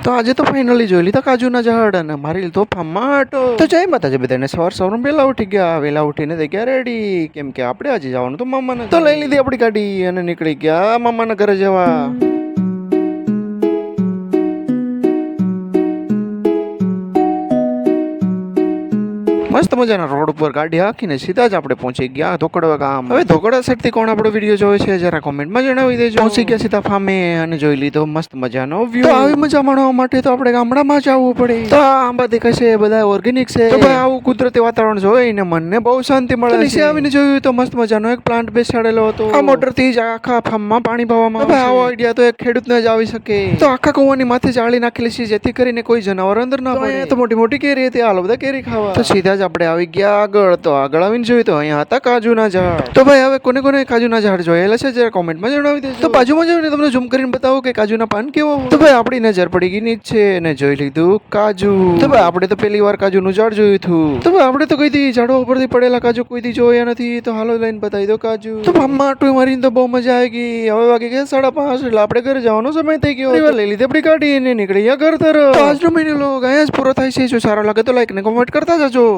તો આજે તો ફાઇનલી જોઈ લીધા કાજુના ઝાડ અને મારી લીધો ફામાટો. તો જય માતાજી બધાને. સવારમાં વહેલા ઉઠી ગયા. વહેલા ઉઠીને થઈ ગયા રેડી, કેમ કે આપણે આજે જવાનું તો મામાના. તો લઈ લીધી આપણી ગાડી અને નીકળી ગયા મામાના ઘરે જવા. મસ્ત મજાના રોડ ઉપર ગાડી હાંકીને સીધા જ આપણે પહોંચી ગયા ધોકડવા ગામ. હવે ધોકડા સાઈડ થી કોણ આપણો વિડીયો જોવે છે જરા કોમેન્ટમાં જણાવી દેજો. પહોંચી ગયા સીધા ફામે અને જોઈ લીધો મસ્ત મજાનો વ્યૂ. તો આવી મજા માણવા માટે તો આપણે ગામડામાં જ આવવું પડે. તો આ આંબા દેખાય છે, બધા ઓર્ગેનિક છે. તો ભાઈ આવું કુદરતી વાતાવરણ જોઈને મનને બહુ શાંતિ મળે. નીચે આવીને જોયું તો મસ્ત મજાનો એક પ્લાન્ટ બેસાડેલો હતો. આ મોટર થી જ આખા ફાર્મમાં પાણી ભરવામાં આવે. આવો આઈડિયા તો એક ખેડૂતને જ આવી શકે. તો આખા કુવાની માથે જાળી નાખેલી છે જેથી કરીને કોઈ જનાવર અંદર ના પડે. તો મોટી મોટી કેરી હતી, હાલો બધા કેરી ખાવા. તો સીધા જ આપણે આવી ગયા આગળ. તો આગળ આવીને જોયું તો અહીંયા હતા કાજુના ઝાડ. તો ભાઈ હવે કોને કોને કાજુના ઝાડ જોયેલા છે જરા કોમેન્ટમાં જણાવી દેજો. તો બાજુમાં જોઈને તમને ઝૂમ કરીને બતાવો કે કાજુના પાન કેવો. તો ભાઈ આપણી નજર પડી ગઈ ની છે અને જોઈ લીધું કાજુ. તો ભાઈ આપણે તો પહેલી વાર કાજુનું ઝાડ જોયું હતું. તો ભાઈ આપણે તો કઈ દી ઝાડો ઉપરથી પડેલા કાજુ કોઈ દી જોયા નથી. તો હાલો લઈને બતાવી દો કાજુ. તો ફાર્મમાં આટલું મારીને તો બહુ મજા આવી ગઈ. હવે વાગી ગયા 5:30 એટલે આપણે ઘરે જવાનો સમય થઈ ગયો. લઈ લીધી આપણી ગાડી અને નીકળી ગયા ઘર તરફ. આજનો મેનુ લોગ અહીંયા જ પૂરો થાય છે. જો સારો લાગે તો લાઈક ને કોમેન્ટ કરતા જજો.